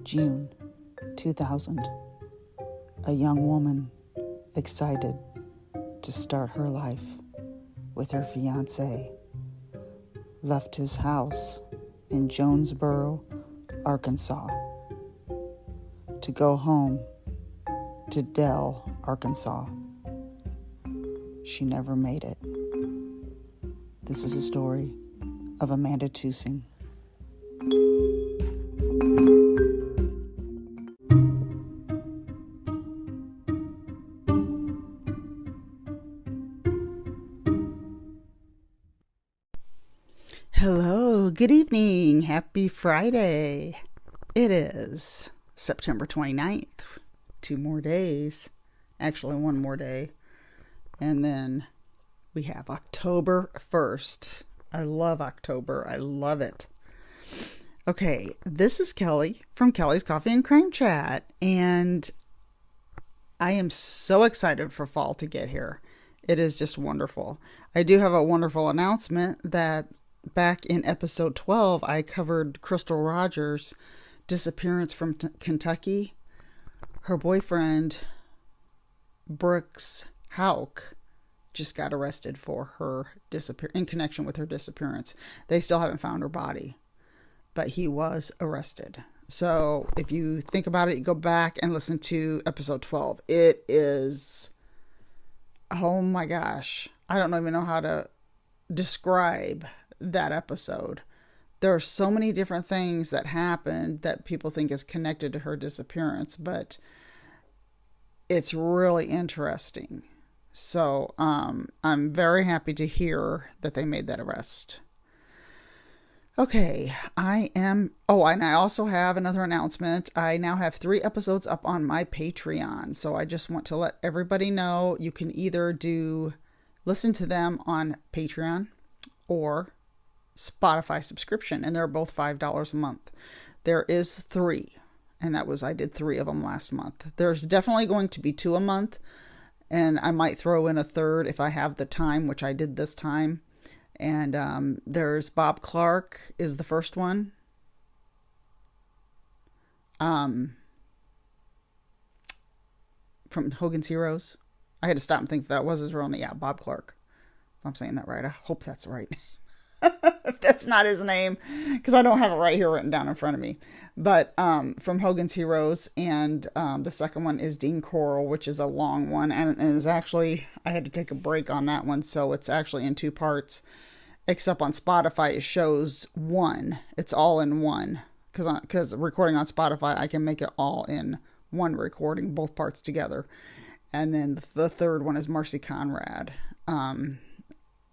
June 2000. A young woman excited to start her life with her fiancé left his house in Jonesboro, Arkansas, to go home to Dell, Arkansas. She never made it. This is a story of Amanda Tusing. Hello, good evening, happy Friday. It is September 29th, 2 more days, actually 1 more day, and then we have October 1st. I love October, I love it. Okay, this is Kelly from Kelly's Coffee and Cream Chat, and I am so excited for fall to get here. It is just wonderful. I do have a wonderful announcement that back in episode 12, I covered Crystal Rogers' disappearance from Kentucky. Her boyfriend, Brooks Houck, just got arrested for her in connection with her disappearance. They still haven't found her body, but he was arrested. So if you think about it, you go back and listen to episode 12. It is, oh my gosh, I don't even know how to describe that episode. There are so many different things that happened that people think is connected to her disappearance, but it's really interesting. So I'm very happy to hear that they made that arrest. Okay, and I also have another announcement. I now have 3 episodes up on my Patreon. So I just want to let everybody know you can either listen to them on Patreon or Spotify subscription, and they're both $5 a month. There is 3, and I did 3 of them last month. There's definitely going to be 2 a month, and I might throw in a third if I have the time, which I did this time. And there's Bob Clark is the first one. From Hogan's Heroes. I had to stop and think if that was his real name. Yeah, Bob Clark. If I'm saying that right. I hope that's right. If that's not his name, because I don't have it right here written down in front of me. But from Hogan's Heroes, and the second one is Dean Coral, which is a long one, and is actually, I had to take a break on that one, so it's actually in 2 parts, except on Spotify it shows 1. It's all in 1, because recording on Spotify, I can make it all in 1 recording, both parts together. And then the third one is Marcy Conrad,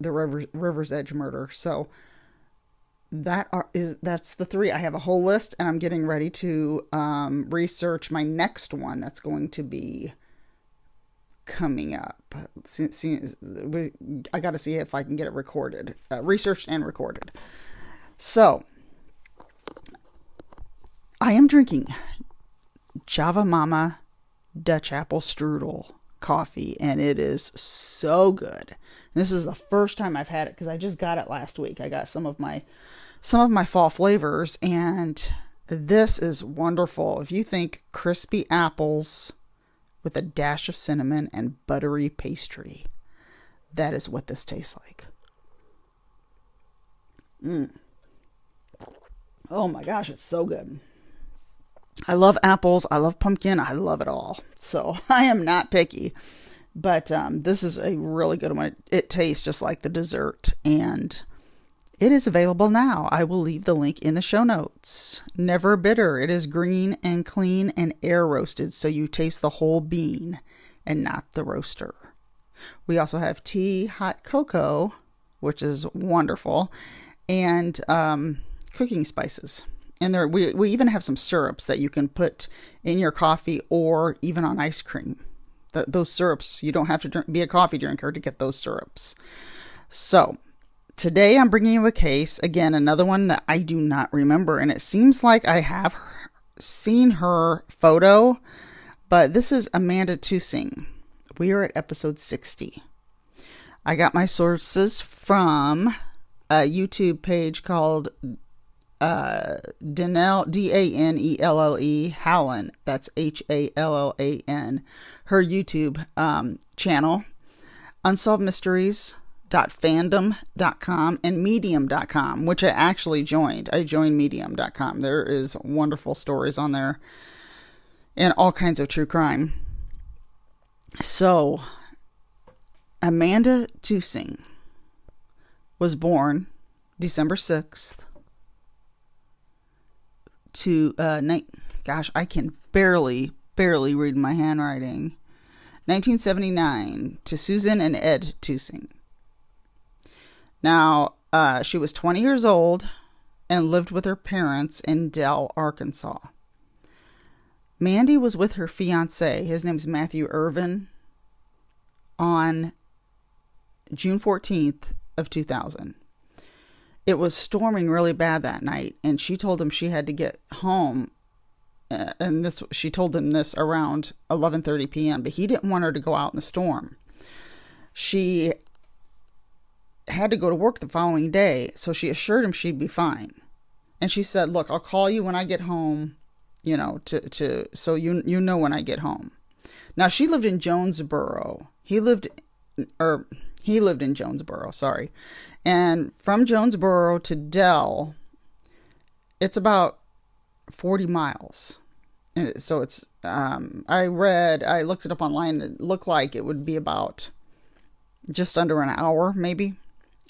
the River's Edge murder. So that's the 3. I have a whole list, and I'm getting ready to research my next one that's going to be coming up. I got to see if I can get it recorded, researched and recorded. So I am drinking Java Mama Dutch Apple Strudel coffee, and it is so good. This is the first time I've had it because I just got it last week. I got some of my fall flavors, and this is wonderful. If you think crispy apples with a dash of cinnamon and buttery pastry, that is what this tastes like. Oh my gosh, it's so good. I love apples. I love pumpkin. I love it all. So I am not picky. But this is a really good one. It tastes just like the dessert, and it is available now. I will leave the link in the show notes. Never bitter. It is green and clean and air roasted, so you taste the whole bean and not the roaster. We also have tea, hot cocoa, which is wonderful, and cooking spices. And we even have some syrups that you can put in your coffee or even on ice cream. Those syrups, you don't have to be a coffee drinker to get those syrups. So today I'm bringing you a case, again, another one that I do not remember. And it seems like I have seen her photo, but this is Amanda Tusing. We are at episode 60. I got my sources from a YouTube page called Danelle, Danelle, Hallen, that's Hallan, her YouTube channel, unsolvedmysteries.fandom.com and medium.com, which I actually joined. I joined medium.com. There is wonderful stories on there and all kinds of true crime. So, Amanda Tusing was born December 6th to, gosh, I can barely read my handwriting. 1979 to Susan and Ed Tusing. Now, she was 20 years old and lived with her parents in Dell, Arkansas. Mandy was with her fiance, his name's Matthew Irvin, on June 14th of 2000. It was storming really bad that night, and she told him she had to get home, and she told him this around 11:30 p.m., but he didn't want her to go out in the storm. She had to go to work the following day, so she assured him she'd be fine. And she said, "Look, I'll call you when I get home, so you know when I get home." Now, she lived in Jonesboro. He lived in Jonesboro, sorry. And from Jonesboro to Dell, it's about 40 miles. And so it's, I looked it up online. It looked like it would be about just under an hour, maybe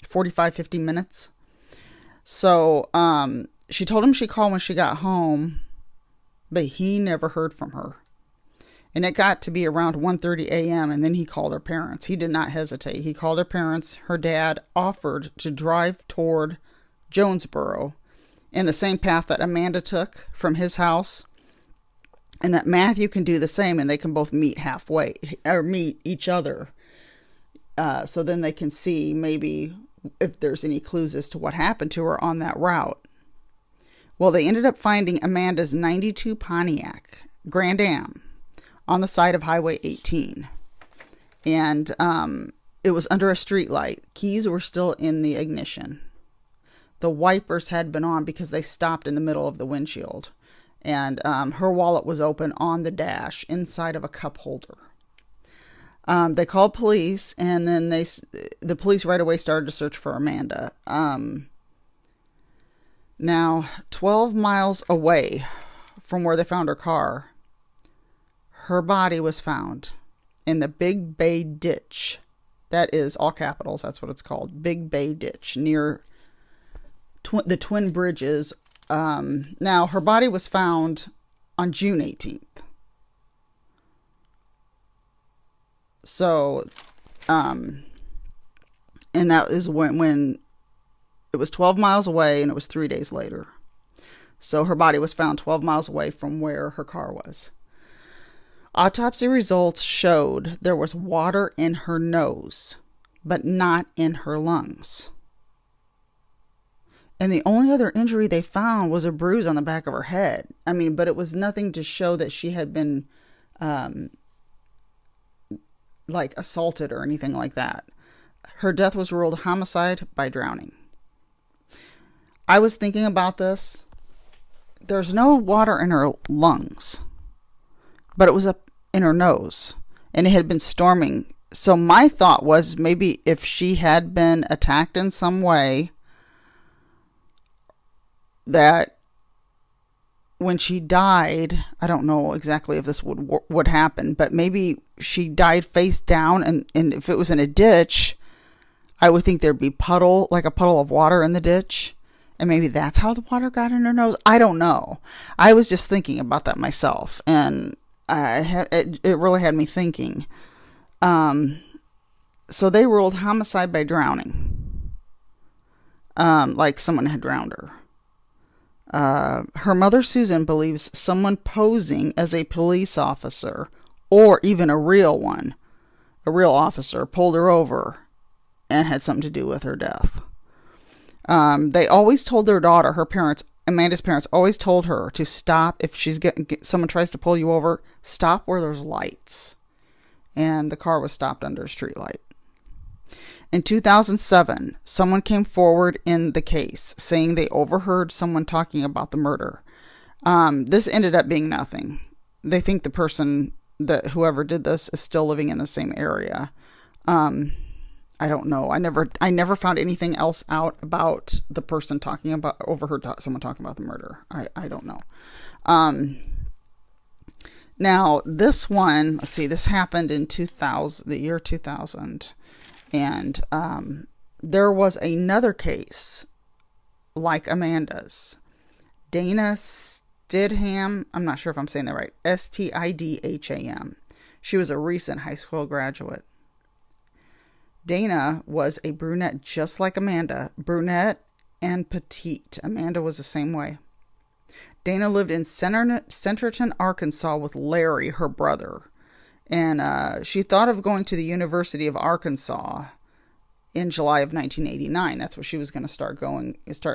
50 minutes. So, she told him she'd call when she got home, but he never heard from her. And it got to be around 1:30 a.m. and then he called her parents. He did not hesitate. He called her parents. Her dad offered to drive toward Jonesboro in the same path that Amanda took from his house, and that Matthew can do the same, and they can both meet halfway, or meet each other. So then they can see maybe if there's any clues as to what happened to her on that route. Well, they ended up finding Amanda's 92 Pontiac Grand Am on the side of Highway 18. And it was under a street light. Keys were still in the ignition. The wipers had been on because they stopped in the middle of the windshield. And her wallet was open on the dash inside of a cup holder. They called police, and then the police right away started to search for Amanda. Now, 12 miles away from where they found her car, her body was found in the Big Bay Ditch. That is all capitals. That's what it's called. Big Bay Ditch near the Twin Bridges. Now, her body was found on June 18th. So, and that is when it was 12 miles away, and it was 3 days later. So her body was found 12 miles away from where her car was. Autopsy results showed there was water in her nose, but not in her lungs. And the only other injury they found was a bruise on the back of her head. But it was nothing to show that she had been, assaulted or anything like that. Her death was ruled homicide by drowning. I was thinking about this. There's no water in her lungs, but it was up in her nose, and it had been storming. So my thought was maybe if she had been attacked in some way, that when she died, I don't know exactly if this would happen, but maybe she died face down, and if it was in a ditch, I would think there'd be a puddle of water in the ditch, and maybe that's how the water got in her nose. I don't know. I was just thinking about that myself, and it really had me thinking. So they ruled homicide by drowning, like someone had drowned her. Her mother, Susan, believes someone posing as a police officer, or even a real officer, pulled her over and had something to do with her death. They always told their daughter, Amanda's parents always told her to stop if someone tries to pull you over, stop where there's lights. And the car was stopped under a street light. In 2007, someone came forward in the case saying they overheard someone talking about the murder. This ended up being nothing. They think the person, that whoever did this, is still living in the same area. I don't know. I never found anything else out about the person overheard someone talking about the murder. I don't know. Now this one, let's see, this happened in the year 2000. And, there was another case like Amanda's. Dana Stidham, I'm not sure if I'm saying that right. Stidham. She was a recent high school graduate. Dana was a brunette just like Amanda. Brunette and petite. Amanda was the same way. Dana lived in Centerton, Arkansas with Larry, her brother. And she thought of going to the University of Arkansas in July of 1989. That's what she was going to start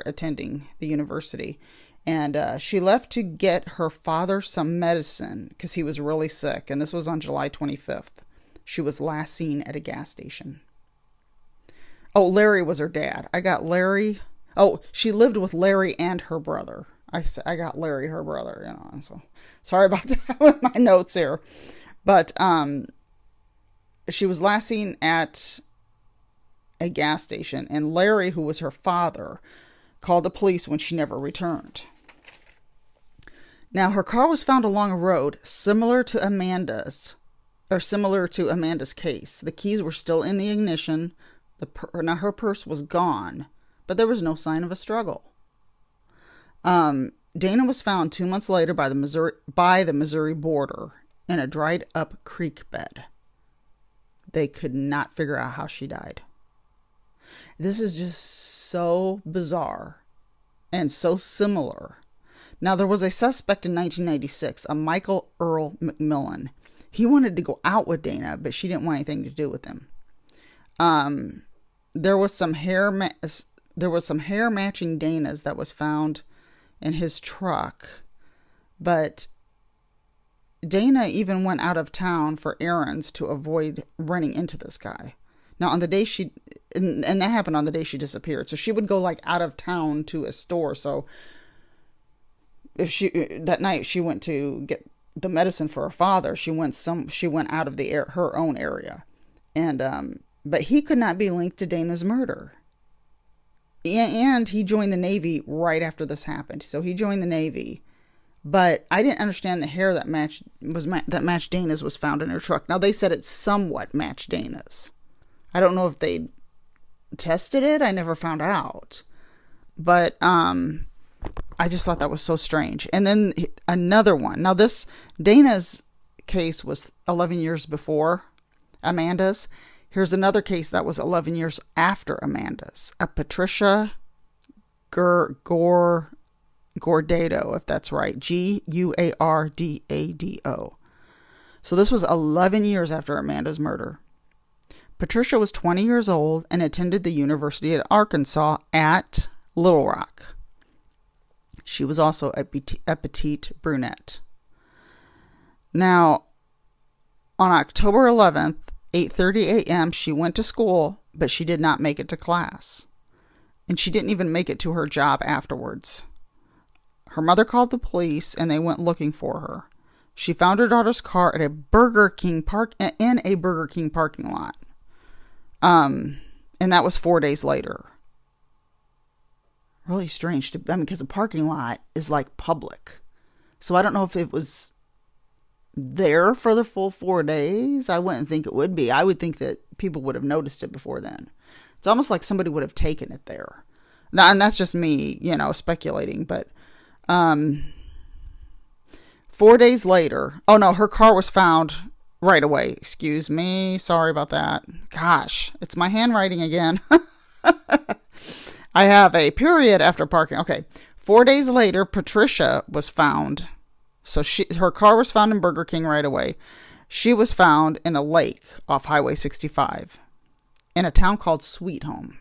attending the university. And she left to get her father some medicine because he was really sick. And this was on July 25th. She was last seen at a gas station. Oh, Larry was her dad. I got Larry. Oh, she lived with Larry and her brother. I got Larry, her brother, so sorry about that with my notes here. But she was last seen at a gas station, and Larry, who was her father, called the police when she never returned. Now, her car was found along a road similar to Amanda's case. The keys were still in the ignition. Now, her purse was gone, but there was no sign of a struggle. Dana was found 2 months later by the Missouri border in a dried up creek bed. They could not figure out how she died. This is just so bizarre and so similar. Now, there was a suspect in 1996, a Michael Earl McMillan. He wanted to go out with Dana, but she didn't want anything to do with him. There was some hair matching Dana's that was found in his truck, but Dana even went out of town for errands to avoid running into this guy. Now, on the day and that happened on the day she disappeared. So she would go out of town to a store. So that night she went to get the medicine for her father, she went out of her own area. And, but he could not be linked to Dana's murder. And he joined the Navy right after this happened. So he joined the Navy. But I didn't understand the hair that matched Dana's was found in her truck. Now, they said it somewhat matched Dana's. I don't know if they tested it. I never found out. But I just thought that was so strange. And then another one. Now, this Dana's case was 11 years before Amanda's. Here's another case that was 11 years after Amanda's. A Patricia Gordado, if that's right. Guardado. So this was 11 years after Amanda's murder. Patricia was 20 years old and attended the University of Arkansas at Little Rock. She was also a petite brunette. Now, on October 11th, 8:30 a.m., she went to school, but she did not make it to class. And she didn't even make it to her job afterwards. Her mother called the police, and they went looking for her. She found her daughter's car at a Burger King in a Burger King parking lot. And that was 4 days later. Really strange because a parking lot is public. So I don't know if it was there for the full 4 days. I wouldn't think it would be. I would think that people would have noticed it before then. It's almost like somebody would have taken it there. Now, and that's just me, speculating, but 4 days later, oh no, her car was found right away. Excuse me. Sorry about that. Gosh, it's my handwriting again. I have a period after parking. Okay. 4 days later, Patricia was found. So her car was found in Burger King right away. She was found in a lake off Highway 65 in a town called Sweet Home.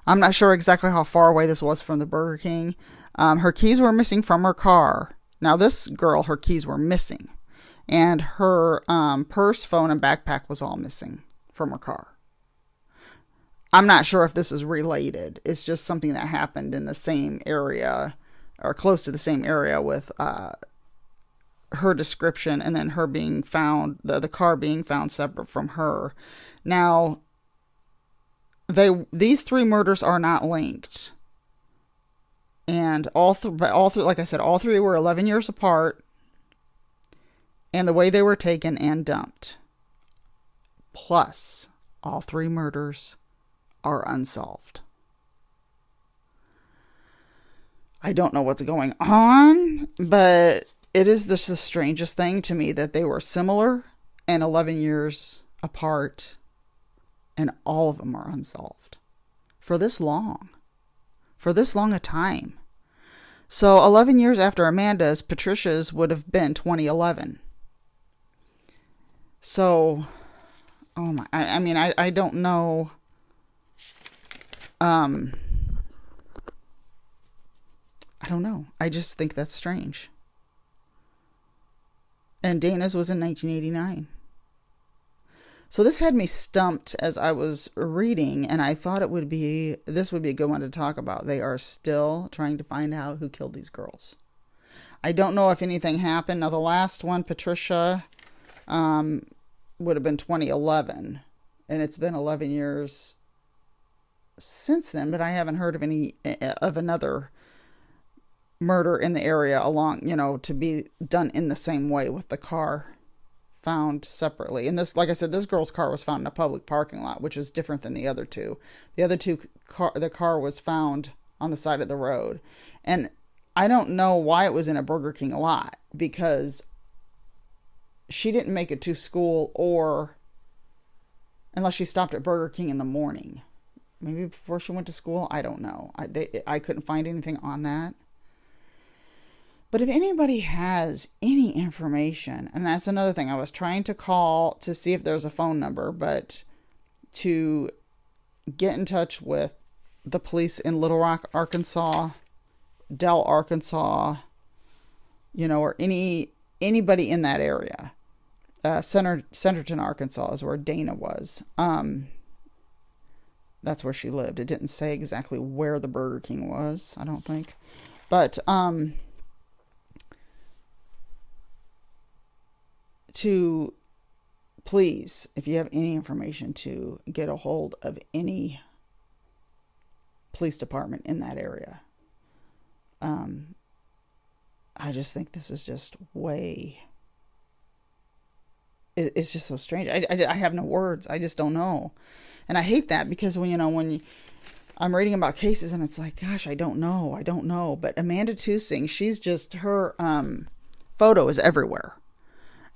I'm not sure exactly how far away this was from the Burger King. Her keys were missing from her car. Now, this girl, her keys were missing. And her purse, phone, and backpack was all missing from her car. I'm not sure if this is related. It's just something that happened in the same area or close to the same area with her description and then her being found, the car being found separate from her. Now, these 3 murders are not linked. And all three, like I said, all 3 were 11 years apart. And the way they were taken and dumped. Plus, all 3 murders are unsolved. I don't know what's going on, but it is the strangest thing to me that they were similar and 11 years apart, and all of them are unsolved for this long a time. So 11 years after Amanda's, Patricia's would have been 2011. So, oh my, I mean, I don't know. I don't know. I just think that's strange. And Dana's was in 1989. So this had me stumped as I was reading, and I thought this would be a good one to talk about. They are still trying to find out who killed these girls. I don't know if anything happened. Now, the last one, Patricia, would have been 2011, and it's been 11 years since then, but I haven't heard of another murder in the area to be done in the same way with the car found separately. And this, like I said, this girl's car was found in a public parking lot, which is different than the other 2. The other 2, the car was found on the side of the road. And I don't know why it was in a Burger King lot, because she didn't make it to school, or unless she stopped at Burger King in the morning. Maybe before she went to school. I don't know. I couldn't find anything on that. But if anybody has any information, and that's another thing, I was trying to call to see if there's a phone number, but to get in touch with the police in Little Rock, Arkansas, Dell, Arkansas, or anybody in that area. Centerton, Arkansas is where Dana was. That's where she lived. It didn't say exactly where the Burger King was, I don't think. But, to please, if you have any information, to get a hold of any police department in that area. I just think this is just it's just so strange. I have no words. I just don't know. And I hate that, because when I'm reading about cases and it's like, gosh, I don't know. But Amanda Tusing, she's just, her photo is everywhere.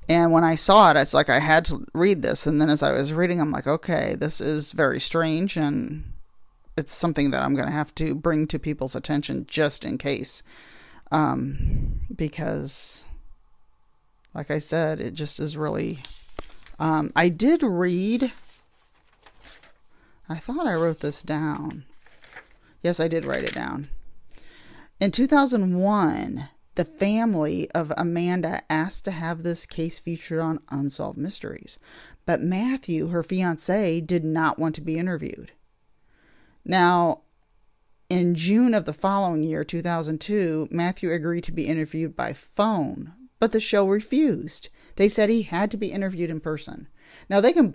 And when I saw it, it's like I had to read this. And then as I was reading, I'm like, okay, this is very strange. And it's something that I'm going to have to bring to people's attention just in case. Because, like I said, it just is really... I did read... I thought I wrote this down. Yes, I did write it down. In 2001... the family of Amanda asked to have this case featured on Unsolved Mysteries. But Matthew, her fiance, did not want to be interviewed. Now, in June of the following year, 2002, Matthew agreed to be interviewed by phone, but the show refused. They said he had to be interviewed in person. Now, they can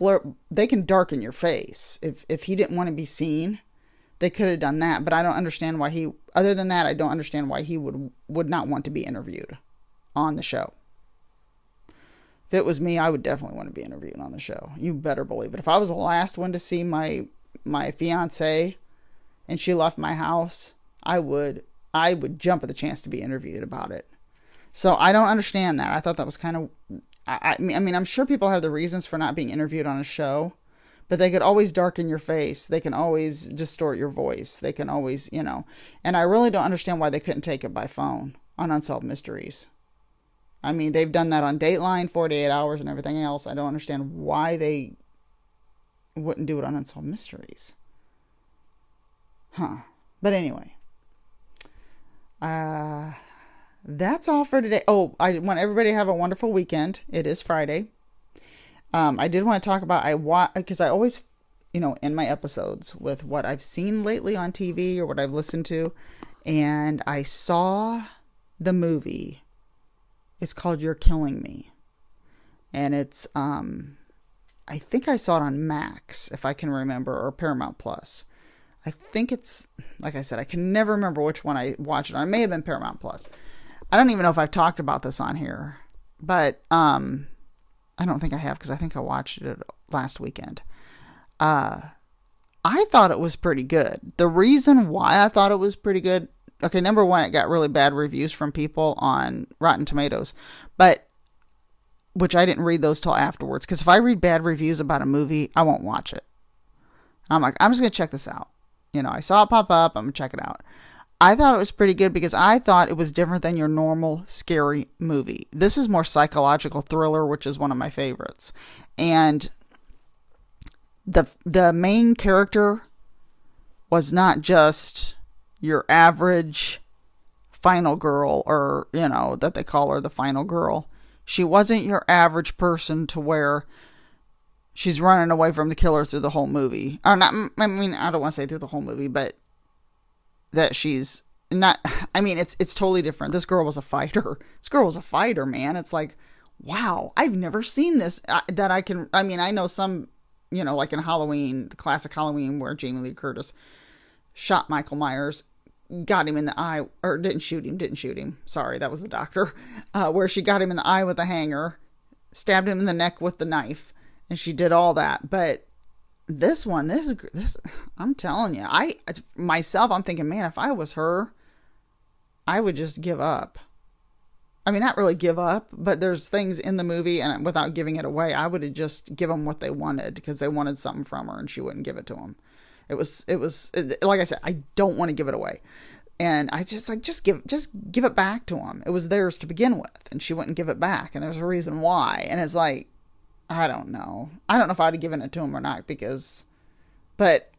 darken your face. If he didn't want to be seen, they could have done that, but I don't understand why other than that, I don't understand why he would not want to be interviewed on the show. If it was me, I would definitely want to be interviewed on the show. You better believe it. If I was the last one to see my fiance and she left my house, I would jump at the chance to be interviewed about it. So I don't understand that. I thought that was kind of, I mean, I'm sure people have the reasons for not being interviewed on a show. But they could always darken your face. They can always distort your voice. They can always, And I really don't understand why they couldn't take it by phone on Unsolved Mysteries. I mean, they've done that on Dateline, 48 Hours, and everything else. I don't understand why they wouldn't do it on Unsolved Mysteries. But anyway. That's all for today. Oh, I want everybody to have a wonderful weekend. It is Friday. I did want to talk about, because I always in my episodes with what I've seen lately on TV or what I've listened to. And I saw the movie. It's called You're Killing Me. And it's, I think I saw it on Max, if I can remember, or Paramount Plus. I think it's, like I said, I can never remember which one I watched it on. It may have been Paramount Plus. I don't even know if I've talked about this on here, but I don't think I have, because I think I watched it last weekend. I thought it was pretty good. The reason why I thought it was pretty good, okay, number one, it got really bad reviews from people on Rotten Tomatoes, which I didn't read those till afterwards, because if I read bad reviews about a movie, I won't watch it. I'm like, I'm just going to check this out. I saw it pop up, I'm going to check it out. I thought it was pretty good because I thought it was different than your normal scary movie. This is more psychological thriller, which is one of my favorites. And the main character was not just your average final girl, or, that they call her the final girl. She wasn't your average person to where she's running away from the killer through the whole movie. Or not, I mean, I don't want to say through the whole movie, but that she's not, I mean, it's totally different. This girl was a fighter. This girl was a fighter, man. It's like, wow, I've never seen this. I know some, like in Halloween, the classic Halloween, where Jamie Lee Curtis shot Michael Myers, got him in the eye, or didn't shoot him. Sorry, that was the doctor. Where she got him in the eye with a hanger, stabbed him in the neck with the knife, and she did all that. But this one, this, I'm telling you, I'm thinking, man, if I was her, I would just give up. I mean, not really give up, but there's things in the movie, and without giving it away, I would have just give them what they wanted, because they wanted something from her and she wouldn't give it to them. It was like I said, I don't want to give it away. And I just give it back to them. It was theirs to begin with, and she wouldn't give it back. And there's a reason why. And it's like, I don't know. I don't know if I'd have given it to him or not, but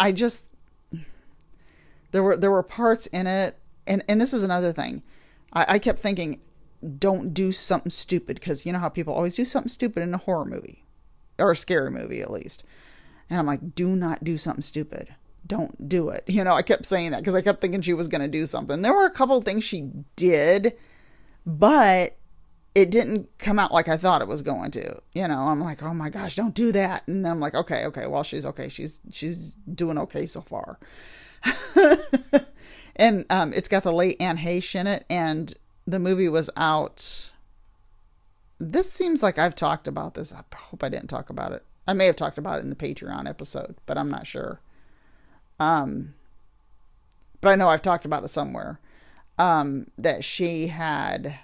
there were parts in it. And this is another thing. I kept thinking, don't do something stupid, because you know how people always do something stupid in a horror movie, or a scary movie at least. And I'm like, do not do something stupid. Don't do it. I kept saying that because I kept thinking she was going to do something. There were a couple of things she did, but it didn't come out like I thought it was going to. I'm like, oh my gosh, don't do that. And then I'm like, okay, well, she's okay. She's doing okay so far. And it's got the late Anne Heche in it, and the movie was out. This seems like I've talked about this. I hope I didn't talk about it. I may have talked about it in the Patreon episode, but I'm not sure. But I know I've talked about it somewhere. That she had.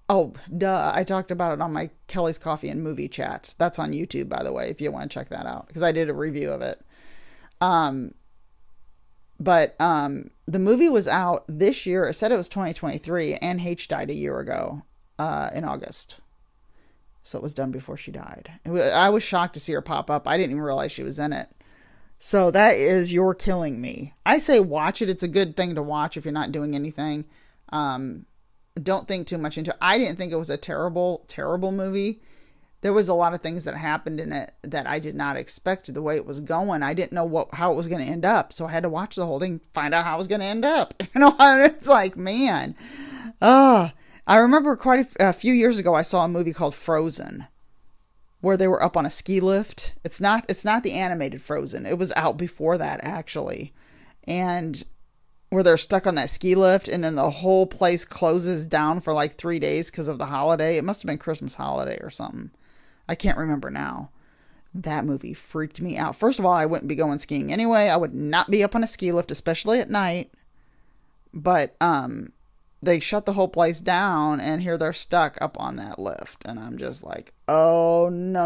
Oh, duh. I talked about it on my Kelly's Coffee and Movie Chat. That's on YouTube, by the way, if you want to check that out, because I did a review of it. But the movie was out this year. It said it was 2023. Anne Heche died a year ago, in August. So it was done before she died. I was shocked to see her pop up. I didn't even realize she was in it. So that is You're Killing Me. I say watch it. It's a good thing to watch if you're not doing anything. Don't think too much into it. I didn't think it was a terrible, terrible movie. There was a lot of things that happened in it that I did not expect the way it was going. I didn't know how it was going to end up. So I had to watch the whole thing, find out how it was going to end up. It's like, man. I remember quite a few years ago, I saw a movie called Frozen, where they were up on a ski lift. It's not the animated Frozen. It was out before that, actually. And where they're stuck on that ski lift, and then the whole place closes down for like 3 days because of the holiday. It must have been Christmas holiday or something. I can't remember now. That movie freaked me out. First of all, I wouldn't be going skiing anyway. I would not be up on a ski lift, especially at night. But they shut the whole place down, and here they're stuck up on that lift. And I'm just like, oh, no.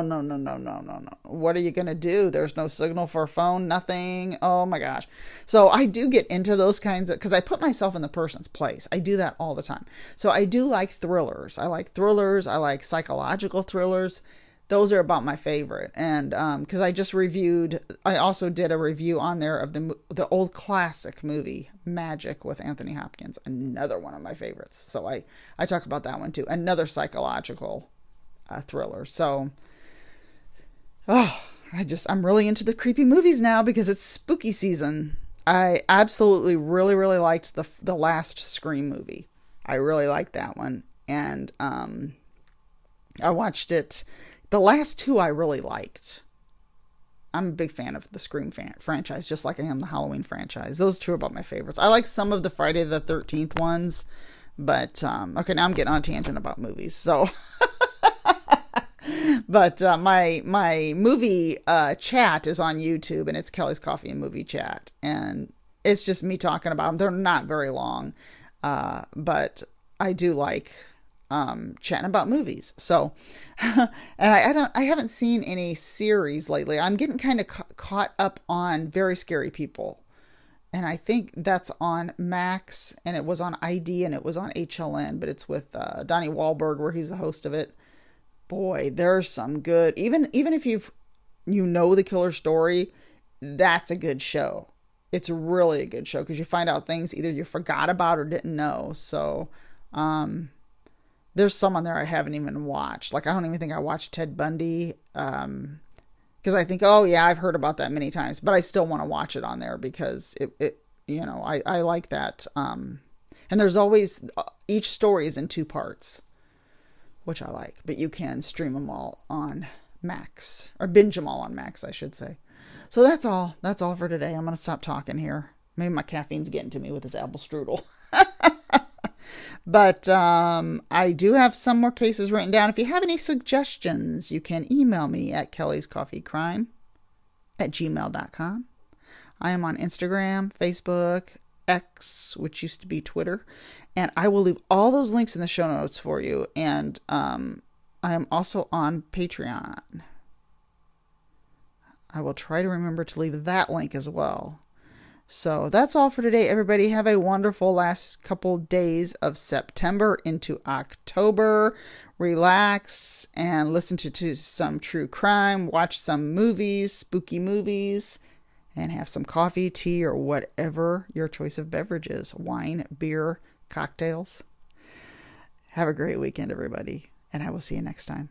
What are you going to do? There's no signal for a phone, nothing. Oh my gosh. So I do get into those kinds of, because I put myself in the person's place. I do that all the time. So I do like thrillers. I like thrillers. I like psychological thrillers. Those are about my favorite. And because I also did a review on there of the old classic movie Magic with Anthony Hopkins, another one of my favorites. So I talk about that one too, another psychological thriller. So Oh, I'm really into the creepy movies now because it's spooky season. I absolutely really liked the last Scream movie. I really liked that one. And I watched it. The last two I really liked. I'm a big fan of the Scream franchise, just like I am the Halloween franchise. Those two are about my favorites. I like some of the Friday the 13th ones, but okay, now I'm getting on a tangent about movies. So, but my movie chat is on YouTube, and it's Kelly's Coffee and Movie Chat, and it's just me talking about them. They're not very long, but I do like chatting about movies. So, and I haven't seen any series lately. I'm getting kind of caught up on Very Scary People, and I think that's on Max, and it was on ID, and it was on HLN, but it's with Donnie Wahlberg, where he's the host of it. Boy, there's some good. Even if you know the killer story, that's a good show. It's really a good show because you find out things either you forgot about or didn't know. So, there's some on there I haven't even watched. Like, I don't even think I watched Ted Bundy. Because I think, oh yeah, I've heard about that many times, but I still want to watch it on there because I like that. And there's always, each story is in two parts, which I like, but you can stream them all on Max, or binge them all on Max, I should say. So that's all for today. I'm going to stop talking here. Maybe my caffeine's getting to me with this apple strudel. But I do have some more cases written down. If you have any suggestions, you can email me at kellyscoffeecrime@gmail.com. I am on Instagram, Facebook, X, which used to be Twitter, and I will leave all those links in the show notes for you. And I am also on Patreon. I will try to remember to leave that link as well. So that's all for today, everybody. Have a wonderful last couple days of September into October. Relax and listen to some true crime. Watch some movies, spooky movies, and have some coffee, tea, or whatever your choice of beverage is. Wine, beer, cocktails. Have a great weekend, everybody, and I will see you next time.